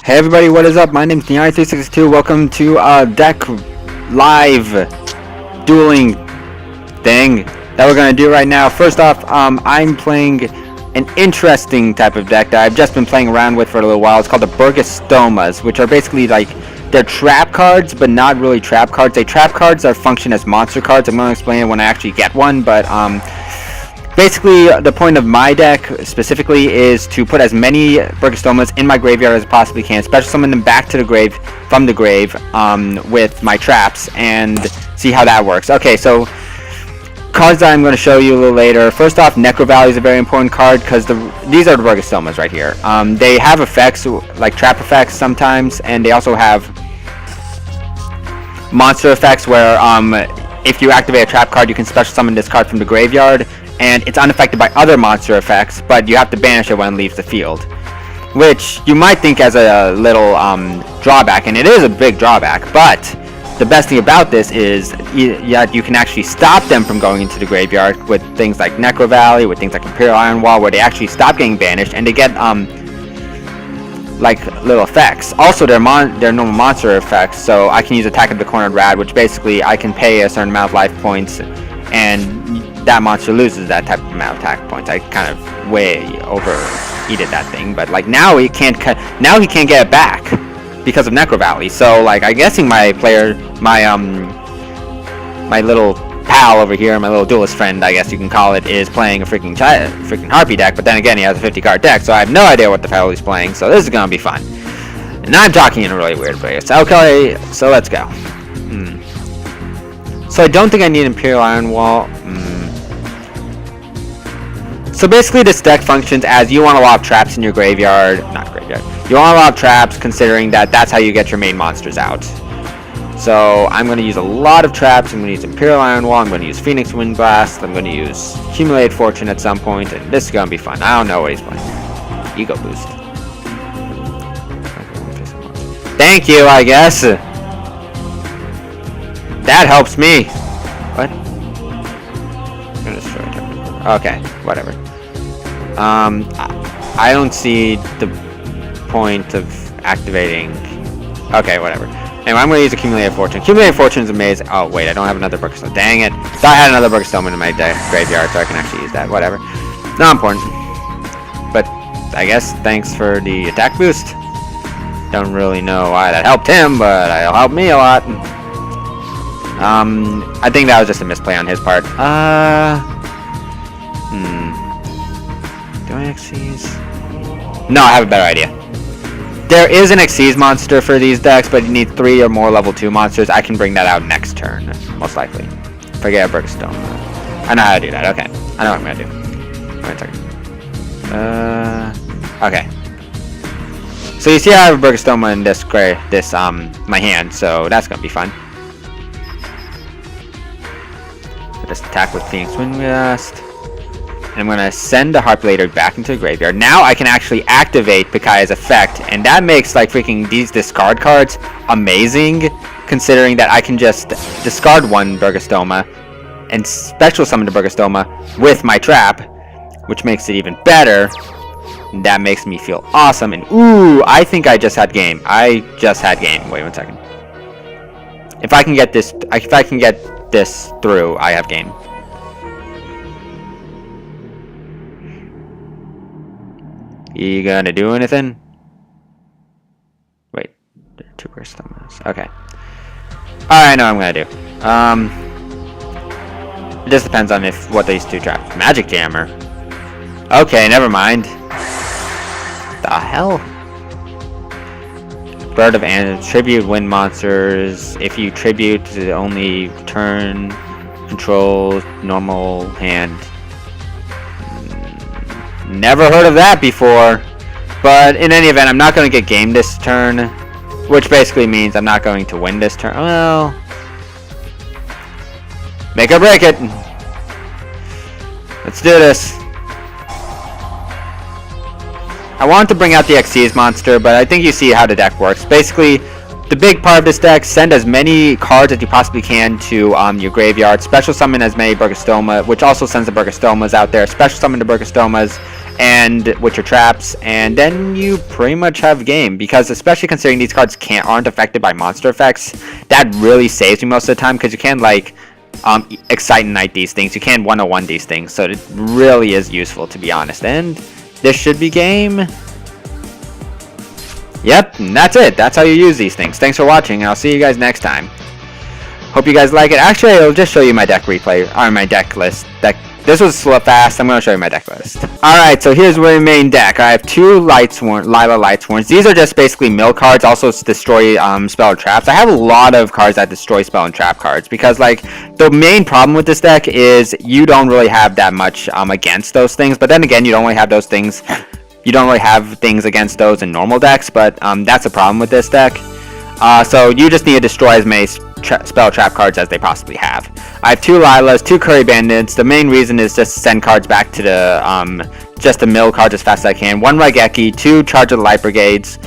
Hey everybody, what is up? My name's Neon362. Welcome to deck live dueling thing that we're gonna do right now. First off, I'm playing an interesting type of deck that I've just been playing around with for a little while. It's called the Bugesstomas, which are basically like they're trap cards, but not really trap cards. They trap cards that function as monster cards. I'm gonna explain it when I actually get one, but basically, the point of my deck specifically is to put as many Bugesstomas in my graveyard as I possibly can, special summon them back to the grave from the grave with my traps and see how that works. Okay, so cards that I'm going to show you a little later. First off, Necro Valley is a very important card because these are the Bugesstomas right here. They have effects like trap effects sometimes, and they also have monster effects where if you activate a trap card, you can special summon this card from the graveyard. And it's unaffected by other monster effects, but you have to banish it when it leaves the field. Which you might think as a little drawback, and it is a big drawback, but the best thing about this is you can actually stop them from going into the graveyard with things like Necro Valley, with things like Imperial Iron Wall, where they actually stop getting banished, and they get like little effects. Also, they're normal monster effects, so I can use Attack of the Cornered Rat, which basically I can pay a certain amount of life points, and that monster loses that type of amount of attack points. I kind of way overeated that thing, but like now he can't get it back because of Necro Valley. So like I'm guessing my little pal over here, my little duelist friend, I guess you can call it, is playing a freaking Harpy deck. But then again, he has a 50 card deck, so I have no idea what the hell he's playing. So this is gonna be fun. And I'm talking in a really weird place. Okay, so let's go. So I don't think I need Imperial Iron Wall. So basically this deck functions as you want a lot of traps in your graveyard. Not graveyard. You want a lot of traps considering that that's how you get your main monsters out. So I'm going to use a lot of traps. I'm going to use Imperial Iron Wall. I'm going to use Phoenix Wind Blast. I'm going to use Accumulated Fortune at some point. And this is going to be fun. I don't know what he's playing. Ego Boost. Thank you, I guess. That helps me. What? I'm going to destroy it. Okay, whatever. I don't see the point of activating. Okay, whatever. Anyway, I'm going to use Accumulated Fortune. Accumulated Fortune is amazing. Oh, wait, I don't have another Bugesstoma. Dang it. Thought I had another Bugesstoma in my graveyard, so I can actually use that. Whatever. Not important. But I guess thanks for the attack boost. Don't really know why that helped him, but it'll help me a lot. I think that was just a misplay on his part. Do I Xyz? No, I have a better idea. There is an Xyz monster for these decks, but you need 3 or more level 2 monsters. I can bring that out next turn, most likely. Forget Bugesstoma. I know how to do that. Okay, I know what I'm gonna do. Wait a second. Okay. So you see, I have a Bugesstoma in this my hand, so that's gonna be fun. Just attack with Phoenix Wind Blast. And I'm going to send the Harpy Later back into the graveyard. Now I can actually activate Pikaya's effect, and that makes like freaking these discard cards amazing, considering that I can just discard one Bugesstoma and special summon the Bugesstoma with my trap, which makes it even better. And that makes me feel awesome. And ooh, I think I just had game. I just had game. Wait 1 second. If I can get this through, I have game. You gonna do anything? Wait, there are 2 Bugesstomas. Okay. Alright, I know what I'm gonna do. It just depends on what these 2 traps. Magic Jammer. Okay, never mind. The hell? Bird of tribute wind monsters. If you tribute, only turn control normal hand. Never heard of that before. But in any event, I'm not going to get game this turn, which basically means I'm not going to win this turn. Well, make or break it. Let's do this. I wanted to bring out the Xyz monster, but I think you see how the deck works. Basically, the big part of this deck, send as many cards as you possibly can to your graveyard. Special summon as many Bugesstoma, which also sends the Bugesstomas out there. Special summon the Bugesstomas, and with your traps, and then you pretty much have game, because especially considering these cards aren't affected by monster effects, that really saves me most of the time, because you can like excite and ignite these things, you can 101 these things, so it really is useful, to be honest. And this should be game. Yep, and that's it. That's how you use these things. Thanks for watching, and I'll see you guys next time. Hope you guys like it. Actually, I'll just show you my deck replay, or my deck list. This was fast. I'm going to show you my deck list. Alright, so here's my main deck. I have two Lila Lightsworns. These are just basically mill cards, also destroy spell traps. I have a lot of cards that destroy spell and trap cards, because like the main problem with this deck is you don't really have that much against those things, but then again, you don't really have those things. You don't really have things against those in normal decks, but that's a problem with this deck. So you just need to destroy as many spell trap cards as they possibly have. I have two Lilas, two Curry Bandits. The main reason is just to send cards back to the just to mill cards as fast as I can. One Raigeki, two Charge of the Light Brigades,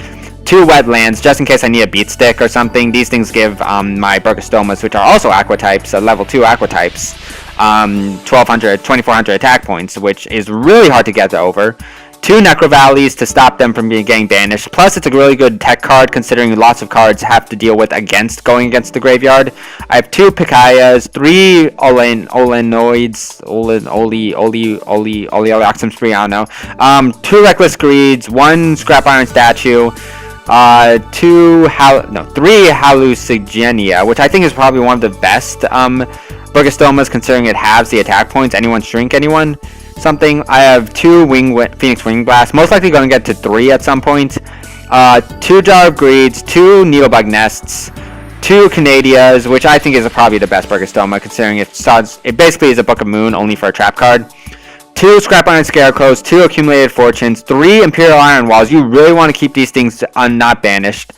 two Wetlands, just in case I need a beat stick or something. These things give my Bugestomas, which are also Aqua types, level 2 Aqua types, 2400 attack points, which is really hard to get over. Two Necro Valleys to stop them from getting banished. Plus, it's a really good tech card, considering lots of cards have to deal with going against the graveyard. I have two Pikayas, three Oleoxum Spree, I don't know. Two Reckless Greeds, one Scrap Iron Statue, three Hallucigenia, which I think is probably one of the best Bugestomas, considering it halves the attack points. Anyone shrink anyone? Something. I have two Phoenix Wing Blast, most likely going to get to 3 at some point. Two Jar of Greeds, two Needlebug Nests, two Canadias, which I think is probably the best Bugestoma, considering it basically is a Book of Moon only for a trap card. Two Scrap Iron Scarecrows, two Accumulated Fortunes, three Imperial Iron Walls. You really want to keep these things not banished.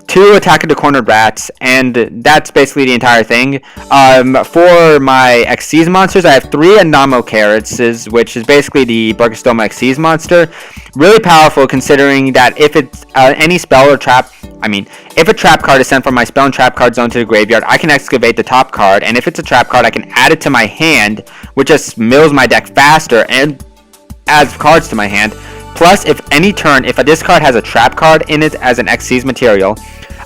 Two Attack of the Cornered Rats, and that's basically the entire thing. For my Xyz monsters, I have three Anomalocarids, which is basically the Burgostoma Xyz monster. Really powerful, considering that if it's any spell or trap, if a trap card is sent from my spell and trap card zone to the graveyard, I can excavate the top card, and if it's a trap card, I can add it to my hand, which just mills my deck faster and adds cards to my hand. Plus, if this card has a trap card in it as an Xyz material,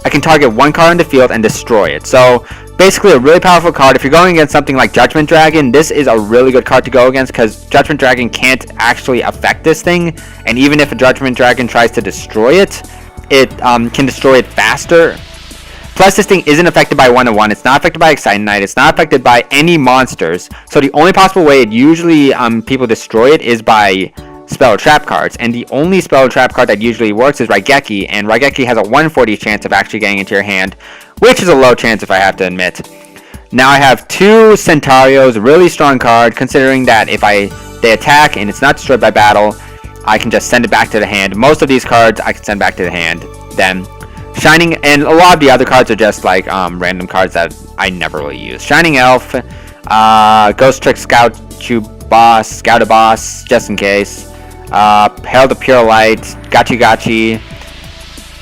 I can target one card in the field and destroy it. So, basically a really powerful card. If you're going against something like Judgment Dragon, this is a really good card to go against, because Judgment Dragon can't actually affect this thing, and even if a Judgment Dragon tries to destroy it, it can destroy it faster. Plus, this thing isn't affected by 101, it's not affected by Excite Night, it's not affected by any monsters, so the only possible way it usually people destroy it is by spell or trap cards, and the only spell or trap card that usually works is Raigeki, and Raigeki has a 140 chance of actually getting into your hand, which is a low chance if I have to admit. Now I have two Centarios, really strong card, considering that if they attack and it's not destroyed by battle, I can just send it back to the hand. Most of these cards I can send back to the hand. Then Shining, and a lot of the other cards are just like random cards that I never really use. Shining Elf, Ghost Trick Scout a Boss, just in case. Herald of Pure Light, Gachi,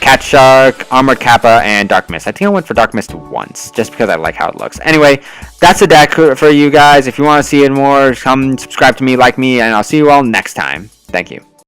Cat Shark, Armored Kappa, and Dark Mist. I think I went for Dark Mist once, just because I like how it looks. Anyway, that's the deck for you guys. If you want to see it more, come subscribe to me, like me, and I'll see you all next time. Thank you.